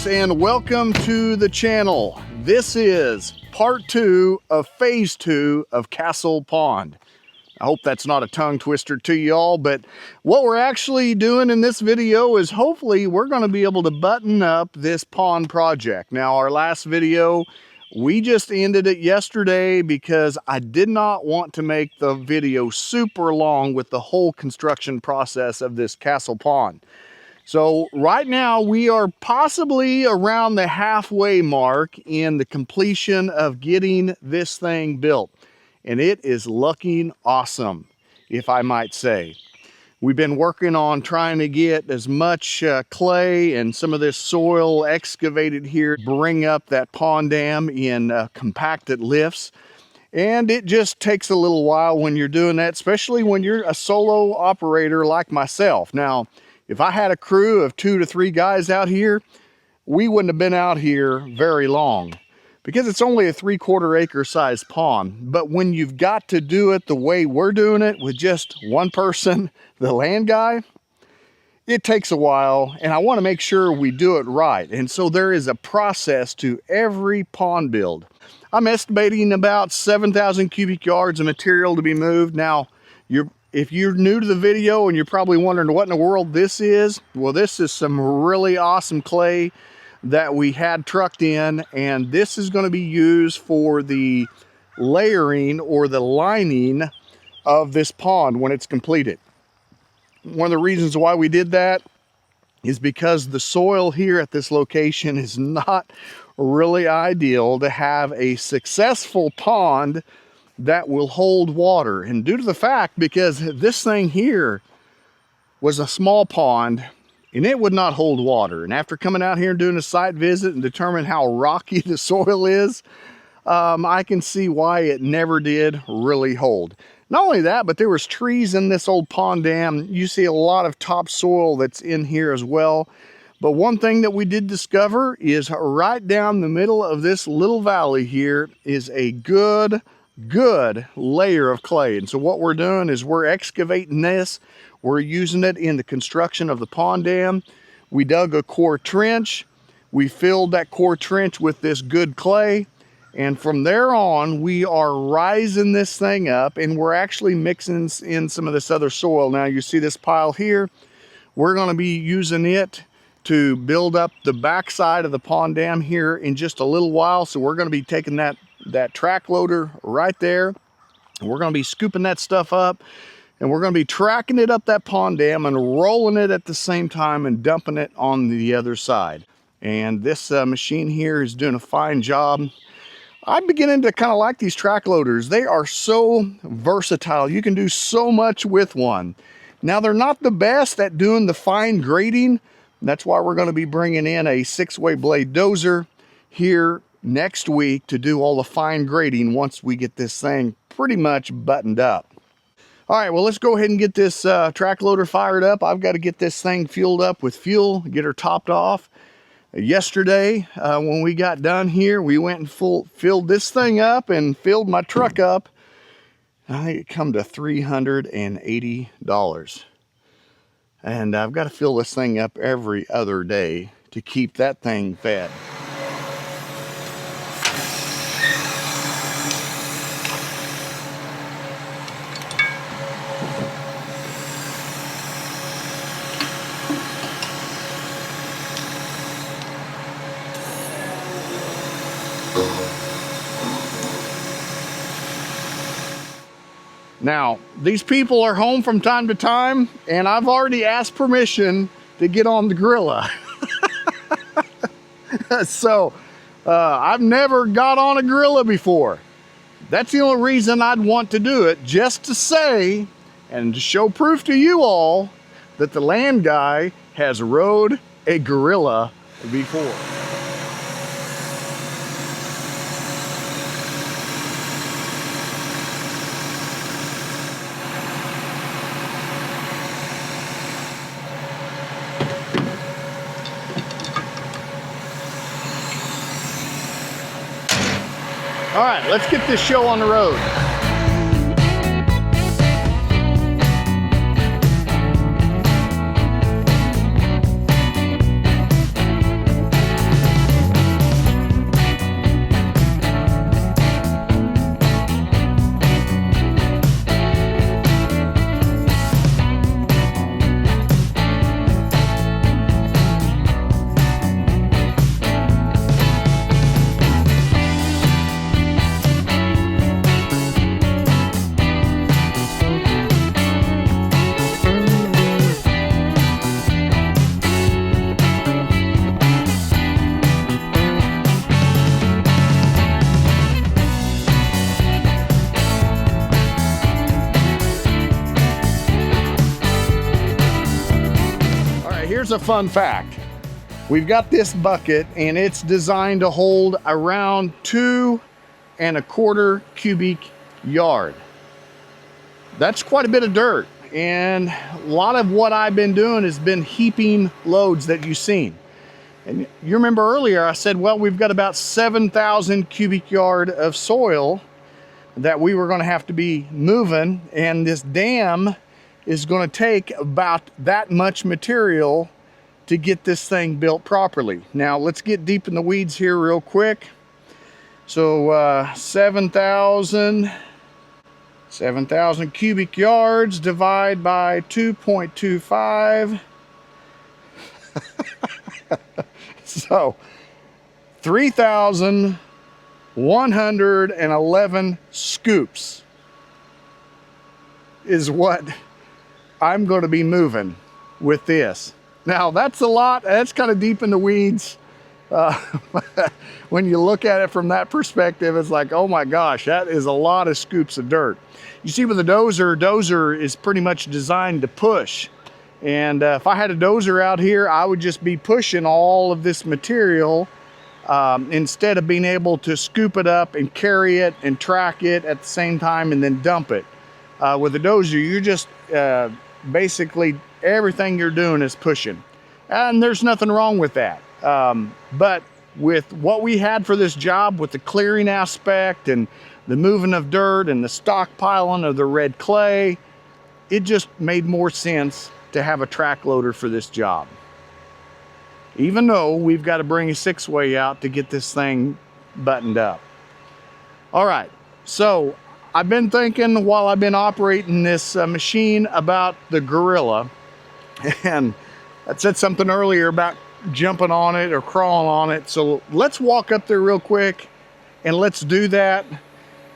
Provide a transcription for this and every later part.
folks, and welcome to the channel. This is part 2 of phase 2 of Castle Pond. I hope that's not a tongue twister to y'all, but what we're actually doing in this video is hopefully we're going to be able to button up this pond project. Now, our last video, we just ended it yesterday because I did not want to make the video super long with the whole construction process of this Castle Pond. So right now we are possibly around the halfway mark in the completion of getting this thing built. And it is looking awesome, if I might say. We've been working on trying to get as much clay and some of this soil excavated here, bring up that pond dam in compacted lifts. And it just takes a little while when you're doing that, especially when you're a solo operator like myself. Now, if I had a crew of 2 to 3 guys out here, we wouldn't have been out here very long because it's only a 3/4 acre size pond. But when you've got to do it the way we're doing it with just one person, the land guy, it takes a while, and I want to make sure we do it right. And so there is a process to every pond build. I'm estimating about 7,000 cubic yards of material to be moved. Now, if you're new to the video and you're probably wondering what in the world this is, well, this is some really awesome clay that we had trucked in, and this is going to be used for the layering or the lining of this pond when it's completed. One of the reasons why we did that is because the soil here at this location is not really ideal to have a successful pond that will hold water. And due to the fact, because this thing here was a small pond and it would not hold water. And after coming out here and doing a site visit and determining how rocky the soil is, I can see why it never did really hold. Not only that, but there was trees in this old pond dam. You see a lot of topsoil that's in here as well. But one thing that we did discover is right down the middle of this little valley here is a good layer of clay. And so what we're doing is we're excavating this. We're using it in the construction of the pond dam. We dug a core trench. We filled that core trench with this good clay. And from there on, we are rising this thing up, and we're actually mixing in some of this other soil. Now you see this pile here. We're going to be using it to build up the backside of the pond dam here in just a little while. So we're going to be taking that track loader right there, and we're going to be scooping that stuff up, and we're going to be tracking it up that pond dam and rolling it at the same time and dumping it on the other side. And this machine here is doing a fine job. I'm beginning to kind of like these track loaders. They are so versatile. You can do so much with one. Now, they're not the best at doing the fine grading. That's why we're going to be bringing in a 6-way blade dozer here next week to do all the fine grading once we get this thing pretty much buttoned up. All right, well, let's go ahead and get this track loader fired up. I've got to get this thing fueled up with fuel, get her topped off. Yesterday, when we got done here, we went and filled this thing up and filled my truck up. I think it come to $380. And I've got to fill this thing up every other day to keep that thing fed. Now, these people are home from time to time, and I've already asked permission to get on the gorilla. So, I've never got on a gorilla before. That's the only reason I'd want to do it, just to say, and to show proof to you all, that the land guy has rode a gorilla before. All right, let's get this show on the road. a fun fact. We've got this bucket and it's designed to hold around 2¼ cubic yard. That's quite a bit of dirt. And a lot of what I've been doing has been heaping loads that you've seen. And you remember earlier I said, well, we've got about 7,000 cubic yard of soil that we were going to have to be moving, and this dam is going to take about that much material to get this thing built properly. Now let's get deep in the weeds here real quick. So 7,000 cubic yards divide by 2.25. So 3,111 scoops is what I'm going to be moving with this. Now that's a lot. That's kind of deep in the weeds. When you look at it from that perspective, it's like, oh my gosh, that is a lot of scoops of dirt. You see with the dozer is pretty much designed to push. And if I had a dozer out here, I would just be pushing all of this material instead of being able to scoop it up and carry it and track it at the same time and then dump it. With a dozer, you're just basically everything you're doing is pushing. And there's nothing wrong with that. But with what we had for this job, with the clearing aspect and the moving of dirt and the stockpiling of the red clay, it just made more sense to have a track loader for this job. Even though we've got to bring a 6-way out to get this thing buttoned up. All right, so I've been thinking while I've been operating this machine about the gorilla. And I said something earlier about jumping on it or crawling on it. So let's walk up there real quick and let's do that.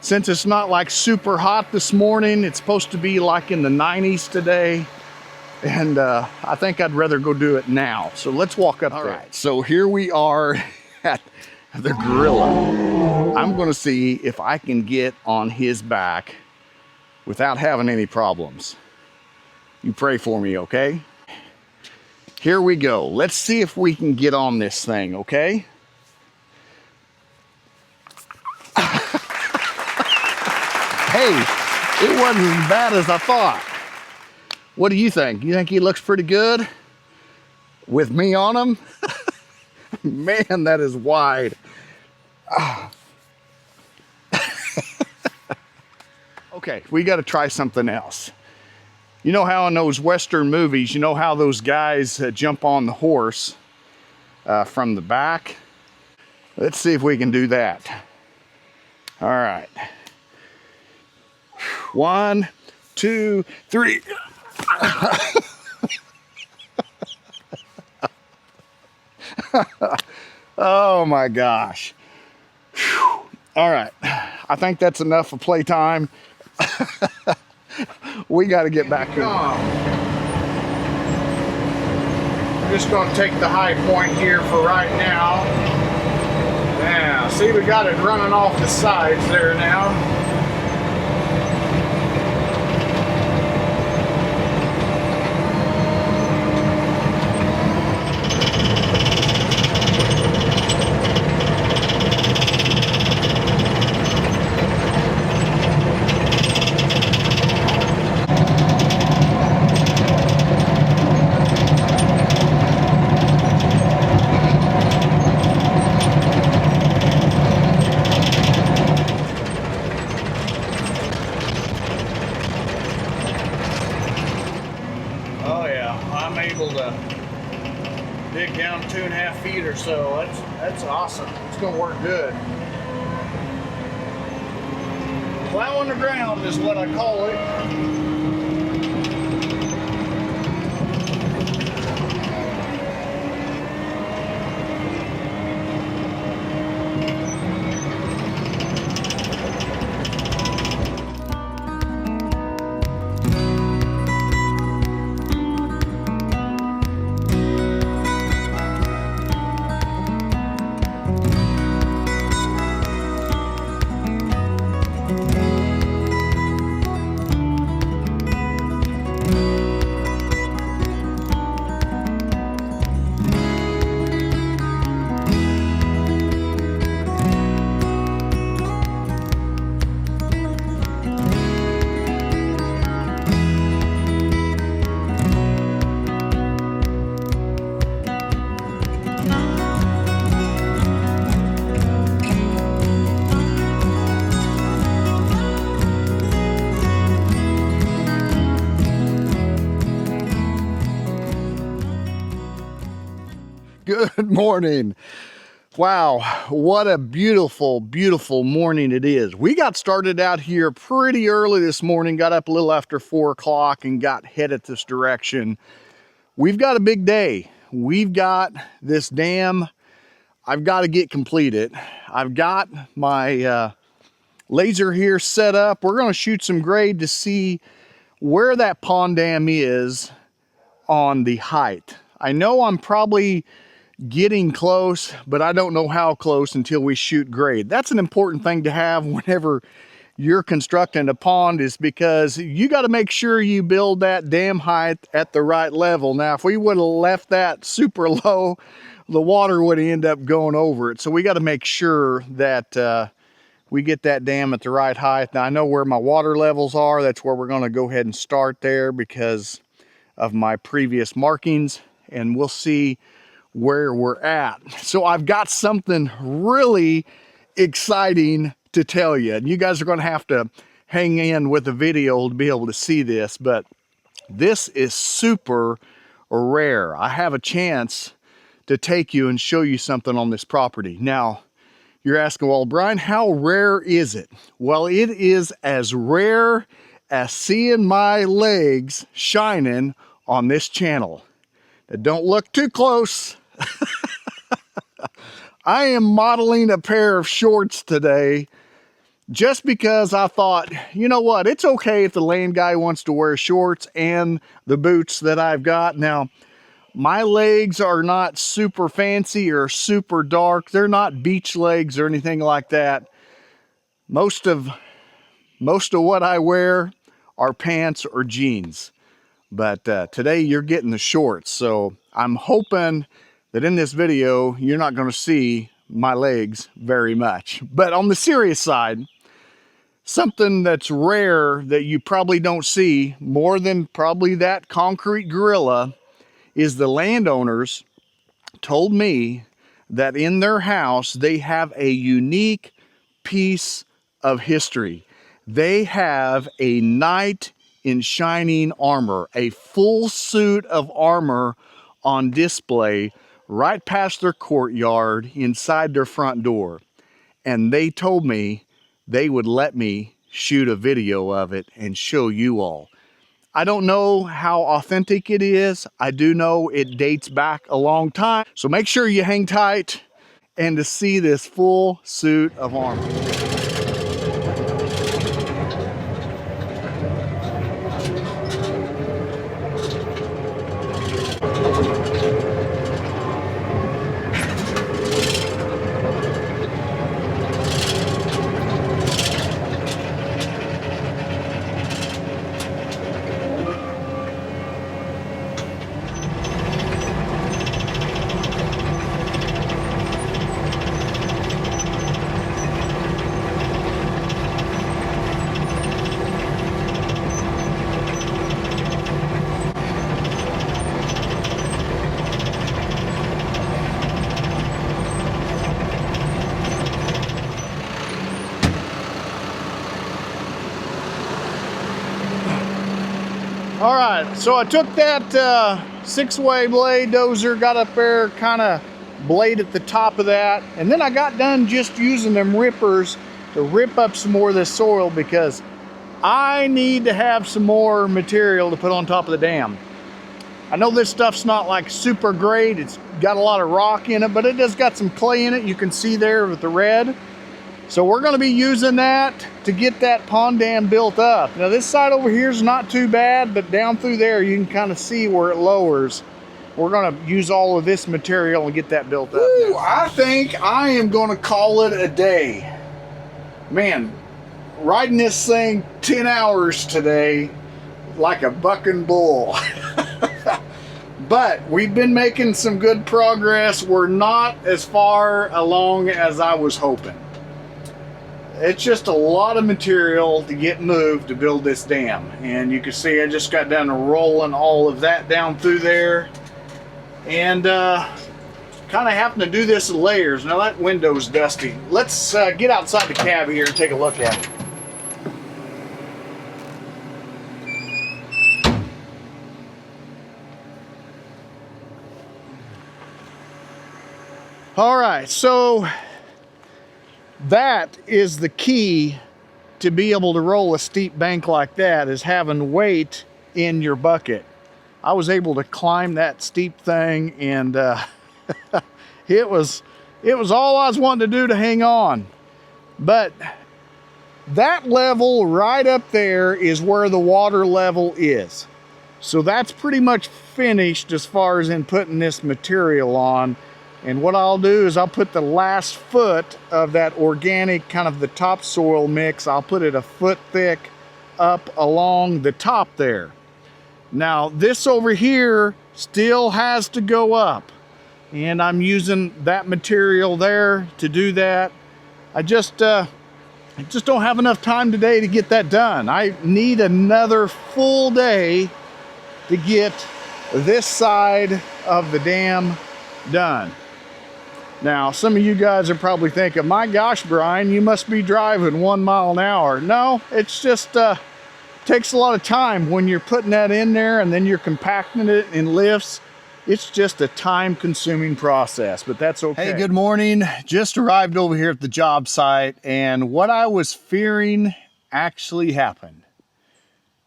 Since it's not like super hot this morning, it's supposed to be like in the 90s today. And I think I'd rather go do it now. So let's walk up there. All right, so here we are at the gorilla. I'm gonna see if I can get on his back without having any problems. You pray for me, okay? Here we go. Let's see if we can get on this thing, okay? Hey, it wasn't as bad as I thought. What do you think? You think he looks pretty good with me on him? Man, that is wide. Okay, we got to try something else. You know how in those Western movies, you know how those guys jump on the horse from the back? Let's see if we can do that. All right. 1, 2, 3. Oh my gosh. Whew. All right, I think that's enough of playtime. We got to get back here. I'm just going to take the high point here for right now. Yeah, see, we got it running off the sides there now. I'm able to dig down 2.5 feet or so. That's awesome. It's going to work good. Plow on the ground is what I call it. Good morning. Wow, what a beautiful, beautiful morning it is. We got started out here pretty early this morning, got up a little after 4 o'clock and got headed this direction. We've got a big day. We've got this dam I've got to get completed. I've got my laser here set up. We're going to shoot some grade to see where that pond dam is on the height. I know I'm probably getting close, but I don't know how close until we shoot grade. That's an important thing to have whenever you're constructing a pond, is because you got to make sure you build that dam height at the right level. Now, if we would have left that super low, the water would end up going over it. So we got to make sure that we get that dam at the right height. Now, I know where my water levels are. That's where we're going to go ahead and start there because of my previous markings, and we'll see where we're at. So I've got something really exciting to tell you, and you guys are going to have to hang in with the video to be able to see this, but this is super rare. I have a chance to take you and show you something on this property. Now, you're asking, well, Brian, how rare is it? Well, it is as rare as seeing my legs shining on this channel. Now, don't look too close. I am modeling a pair of shorts today just because I thought, you know what, it's okay if the land guy wants to wear shorts and the boots that I've got. Now, my legs are not super fancy or super dark. They're not beach legs or anything like that. Most of what I wear are pants or jeans. But today you're getting the shorts. So I'm hoping that in this video, you're not going to see my legs very much. But on the serious side, something that's rare that you probably don't see more than probably that concrete gorilla is the landowners told me that in their house, they have a unique piece of history. They have a knight in shining armor, a full suit of armor on display right past their courtyard inside their front door. And they told me they would let me shoot a video of it and show you all. I don't know how authentic it is. I do know it dates back a long time. So make sure you hang tight and to see this full suit of armor. All right, so I took that 6-way blade dozer, got up there, kind of blade at the top of that, and then I got done just using them rippers to rip up some more of this soil because I need to have some more material to put on top of the dam. I know this stuff's not like super great, it's got a lot of rock in it, but it does got some clay in it. You can see there with the red. So we're going to be using that to get that pond dam built up. Now this side over here is not too bad, but down through there you can kind of see where it lowers. We're going to use all of this material and get that built up. Ooh, I think I am going to call it a day. Man, riding this thing 10 hours today like a bucking bull. But we've been making some good progress. We're not as far along as I was hoping. It's just a lot of material to get moved to build this dam. And you can see I just got done rolling all of that down through there. And kind of having to do this in layers. Now that window's dusty. Let's get outside the cab here and take a look at it. All right, so that is the key to be able to roll a steep bank like that, is having weight in your bucket. I was able to climb that steep thing, and it was all I was wanting to do to hang on. But that level right up there is where the water level is. So that's pretty much finished as far as in putting this material on. And what I'll do is I'll put the last foot of that organic, kind of the topsoil mix, I'll put it a foot thick up along the top there. Now this over here still has to go up, and I'm using that material there to do that. I just don't have enough time today to get that done. I need another full day to get this side of the dam done. Now, some of you guys are probably thinking, my gosh, Brian, you must be driving 1 mile an hour. No, it's just takes a lot of time when you're putting that in there and then you're compacting it in lifts. It's just a time-consuming process, but that's okay. Hey, good morning. Just arrived over here at the job site, and what I was fearing actually happened.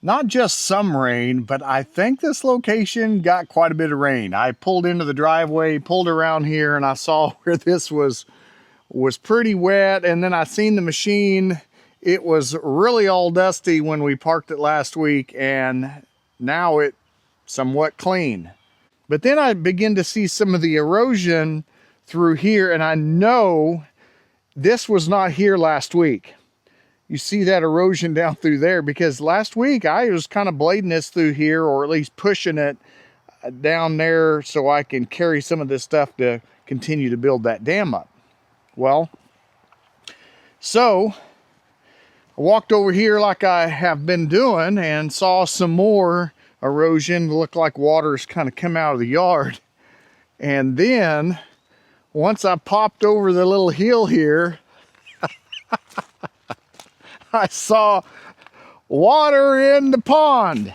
Not just some rain, but I think this location got quite a bit of rain. I pulled into the driveway, pulled around here, and I saw where this was pretty wet, and then I seen the machine. It was really all dusty when we parked it last week, and now it's somewhat clean. But then I begin to see some of the erosion through here, and I know this was not here last week. You see that erosion down through there, because last week I was kind of blading this through here, or at least pushing it down there so I can carry some of this stuff to continue to build that dam up. Well, so I walked over here like I have been doing and saw some more erosion. It looked like water's kind of come out of the yard. And then once I popped over the little hill here, I saw water in the pond.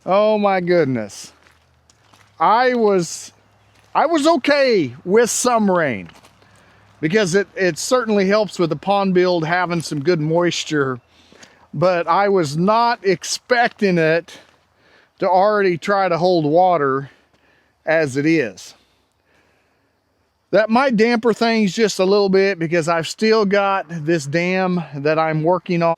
Oh my goodness. I was okay with some rain, because it certainly helps with the pond build having some good moisture, but I was not expecting it to already try to hold water as it is. That might damper things just a little bit, because I've still got this dam that I'm working on,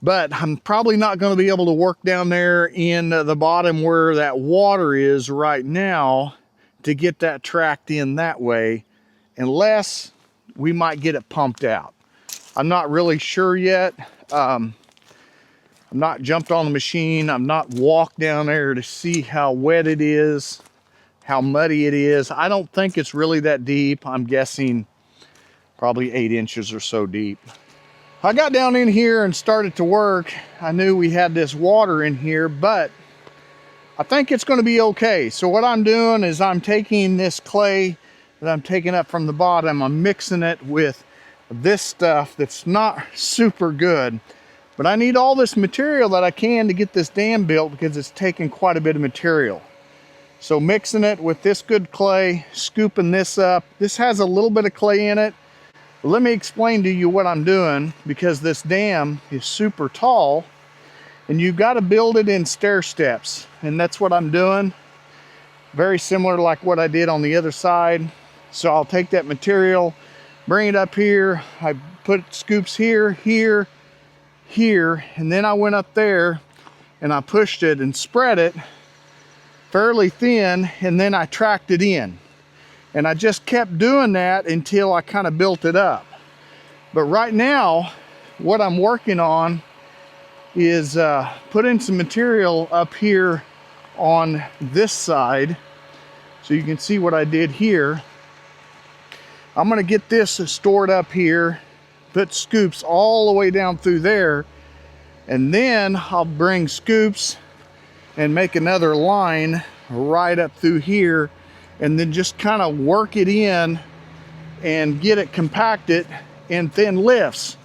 but I'm probably not going to be able to work down there in the bottom where that water is right now to get that tracked in that way, unless we might get it pumped out. I'm not really sure yet. I'm not jumped on the machine. I'm not walked down there to see how wet it is, how muddy it is. I don't think it's really that deep. I'm guessing probably 8 inches or so deep. I got down in here and started to work. I knew we had this water in here, but I think it's going to be okay. So what I'm doing is I'm taking this clay that I'm taking up from the bottom, I'm mixing it with this stuff that's not super good, but I need all this material that I can to get this dam built, because it's taking quite a bit of material. So mixing it with this good clay, scooping this up. This has a little bit of clay in it. But let me explain to you what I'm doing, because this dam is super tall and you've got to build it in stair steps. And that's what I'm doing. Very similar to like what I did on the other side. So I'll take that material, bring it up here. I put scoops here, here, here, and then I went up there and I pushed it and spread it fairly thin, and then I tracked it in. And I just kept doing that until I kind of built it up. But right now, what I'm working on is putting some material up here on this side. So you can see what I did here. I'm gonna get this stored up here, put scoops all the way down through there, and then I'll bring scoops and make another line right up through here, and then just kind of work it in and get it compacted in thin lifts.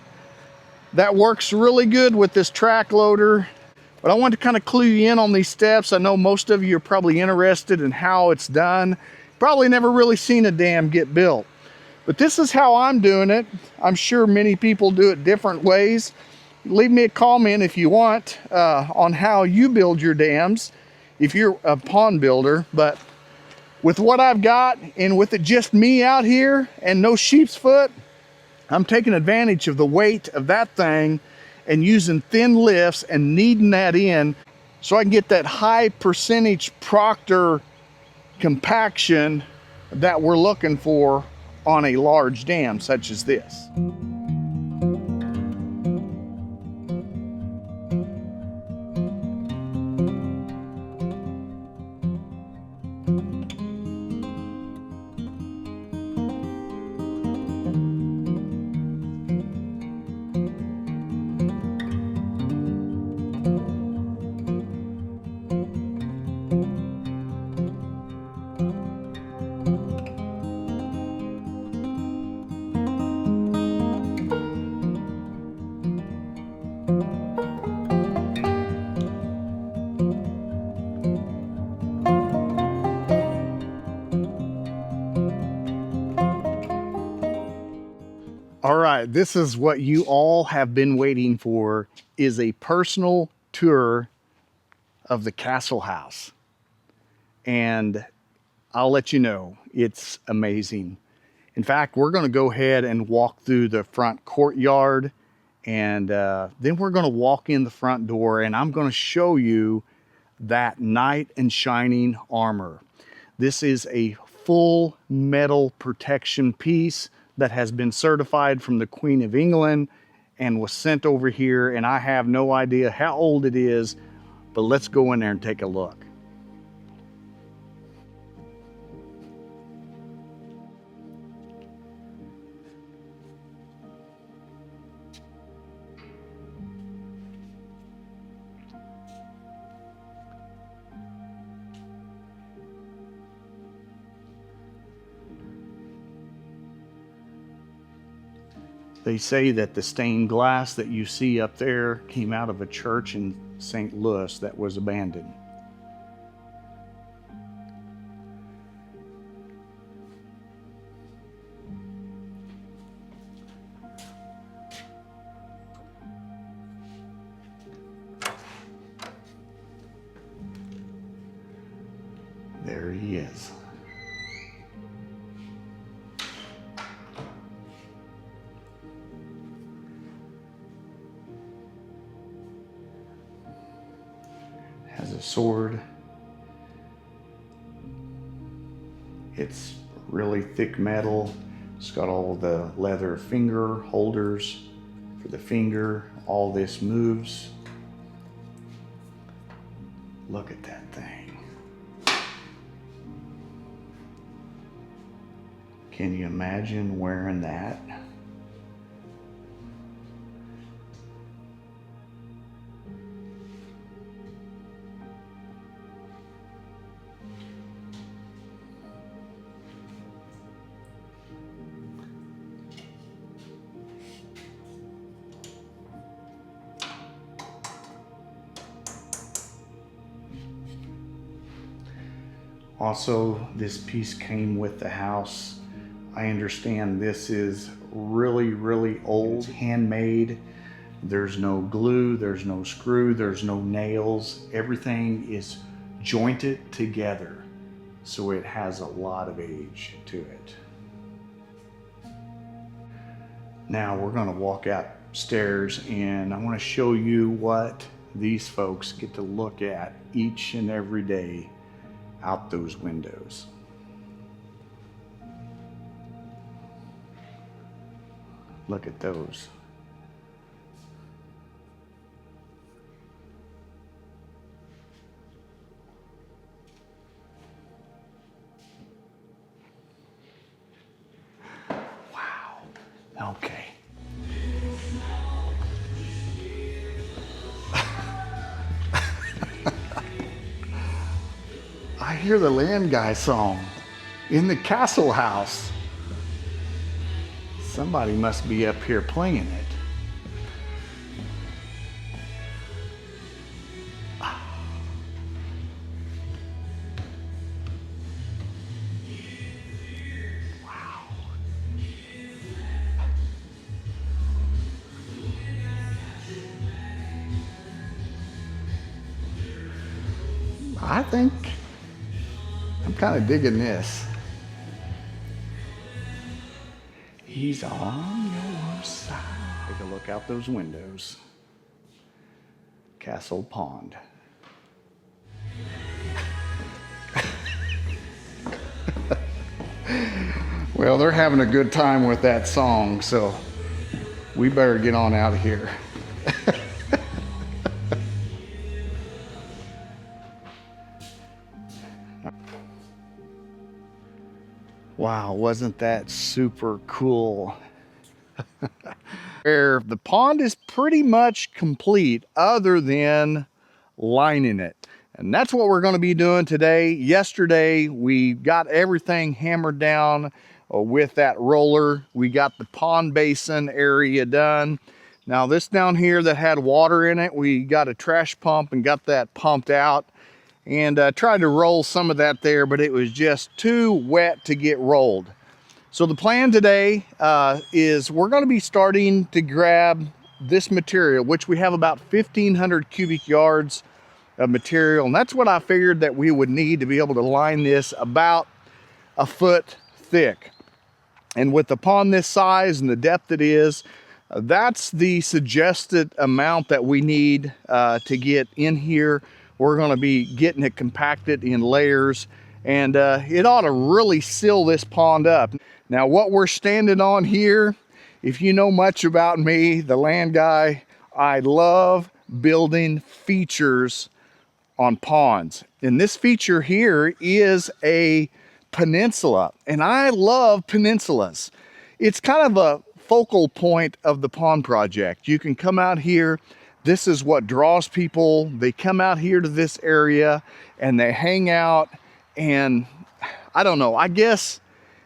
That works really good with this track loader. But I want to kind of clue you in on these steps. I know most of you are probably interested in how it's done, Probably never really seen a dam get built. But this is how I'm doing it. I'm sure many people do it different ways. Leave me a comment if you want on how you build your dams, if you're a pond builder. But with what I've got, and with it just me out here and no sheep's foot, I'm taking advantage of the weight of that thing and using thin lifts and kneading that in so I can get that high percentage Proctor compaction that we're looking for on a large dam such as this. All right, this is what you all have been waiting for, is a personal tour of the Castle House. And I'll let you know, it's amazing. In fact, we're gonna go ahead and walk through the front courtyard, and then we're gonna walk in the front door, and I'm gonna show you that knight in shining armor. This is a full metal protection piece that has been certified from the Queen of England and was sent over here, and I have no idea how old it is, but let's go in there and take a look. They say that the stained glass that you see up there came out of a church in St. Louis that was abandoned. There he is. Has a sword. It's really thick metal. It's got all the leather finger holders for the finger. All this moves. Look at that thing. Can you imagine wearing that? Also, this piece came with the house. I understand this is really, really old, handmade. There's no glue, there's no screw, there's no nails. Everything is jointed together, so it has a lot of age to it. Now we're gonna walk upstairs, and I wanna show you what these folks get to look at each and every day out those windows. Look at those. Wow. Okay. I hear the land guy song in the Castle House. Somebody must be up here playing it. I think I'm kind of digging this. He's on your side. Take a look out those windows. Castle Pond. Well, they're having a good time with that song, so we better get on out of here. Wow, wasn't that super cool? Where the pond is pretty much complete other than lining it. And that's what we're going to be doing today. Yesterday, we got everything hammered down with that roller. We got the pond basin area done. Now this down here that had water in it, we got a trash pump and got that pumped out. And tried to roll some of that there, but it was just too wet to get rolled. So the plan today is we're going to be starting to grab this material, which we have about 1,500 cubic yards of material. And that's what I figured that we would need to be able to line this about a foot thick. And with the pond this size and the depth it is, that's the suggested amount that we need to get in here. We're going to be getting it compacted in layers, and it ought to really seal this pond up. Now what we're standing on here, if you know much about me, the land guy, I love building features on ponds. And this feature here is a peninsula, and I love peninsulas. It's kind of a focal point of the pond project. You can come out here. This is what draws people. They come out here to this area and they hang out, and I don't know, I guess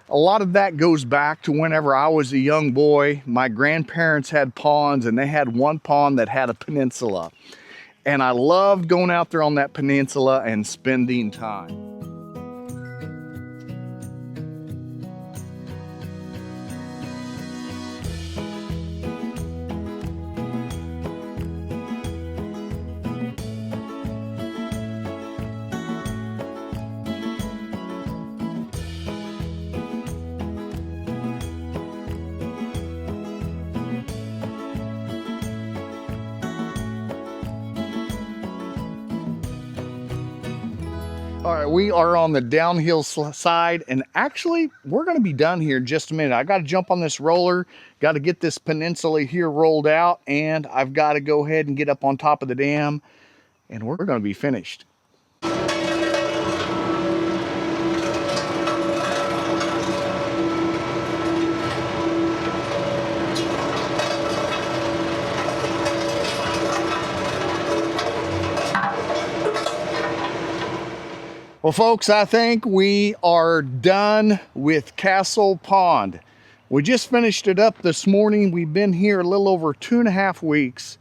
a lot of that goes back to whenever I was a young boy. My grandparents had ponds, and they had one pond that had a peninsula. And I loved going out there on that peninsula and spending time. All right, we are on the downhill side, and actually we're going to be done here in just a minute. I got to jump on this roller, got to get this peninsula here rolled out, and I've got to go ahead and get up on top of the dam, and we're going to be finished. Well, folks, I think we are done with Castle Pond. We just finished it up this morning. We've been here a little over 2.5 weeks,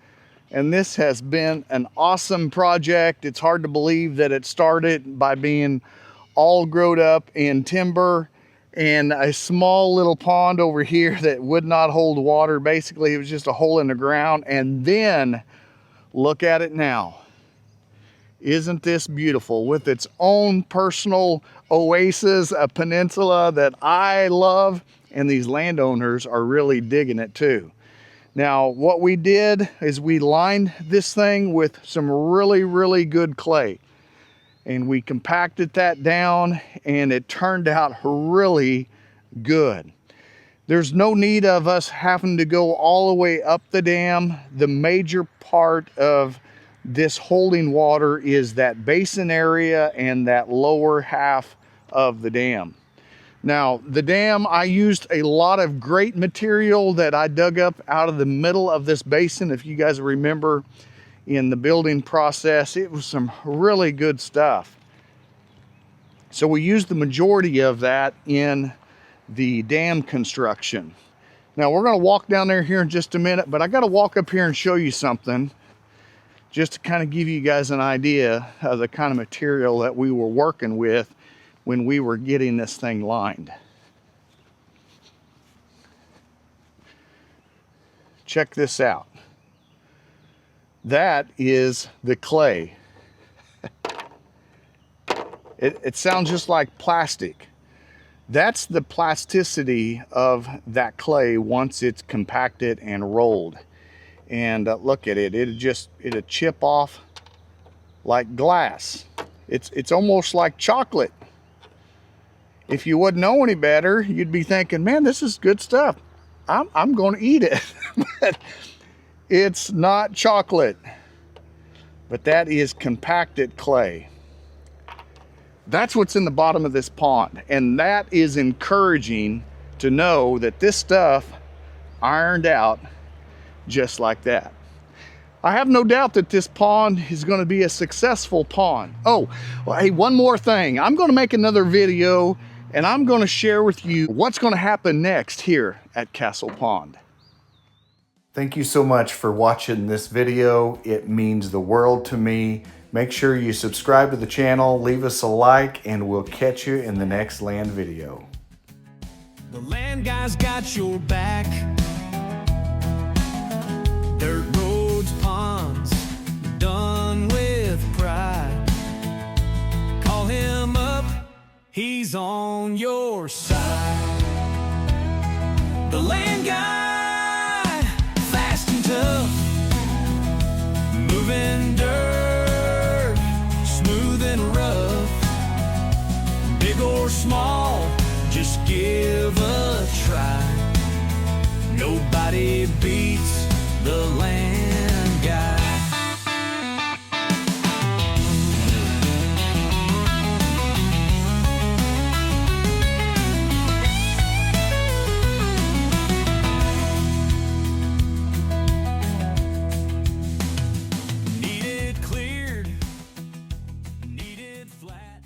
and this has been an awesome project. It's hard to believe that it started by being all growed up in timber and a small little pond over here that would not hold water. Basically, it was just a hole in the ground, and then look at it now. Isn't this beautiful, with its own personal oasis, a peninsula that I love, and these landowners are really digging it too. Now, what we did is we lined this thing with some really, really good clay, and we compacted that down, and it turned out really good. There's no need of us having to go all the way up the dam. The major part of this holding water is that basin area and that lower half of the dam. Now, the dam, I used a lot of great material that I dug up out of the middle of this basin. If you guys remember in the building process, it was some really good stuff. So we used the majority of that in the dam construction. Now we're going to walk down there here in just a minute, but I got to walk up here and show you something, just to kind of give you guys an idea of the kind of material that we were working with when we were getting this thing lined. Check this out. That is the clay. It sounds just like plastic. That's the plasticity of that clay once it's compacted and rolled. And look at it, it'll chip off like glass. It's almost like chocolate. If you wouldn't know any better, you'd be thinking, man, this is good stuff. I'm going to eat it. But it's not chocolate. But that is compacted clay. That's what's in the bottom of this pond. And that is encouraging to know that this stuff ironed out just like that. I have no doubt that this pond is going to be a successful pond. Oh, well, hey, one more thing. I'm going to make another video and I'm going to share with you what's going to happen next here at Castle Pond. Thank you so much for watching this video. It means the world to me. Make sure you subscribe to the channel, leave us a like, and we'll catch you in the next land video. The land guys got your back. Dirt roads, ponds, done with pride. Call him up, he's on your side. The land guy, fast and tough, moving dirt, smooth and rough. Big or small, just give a try. Nobody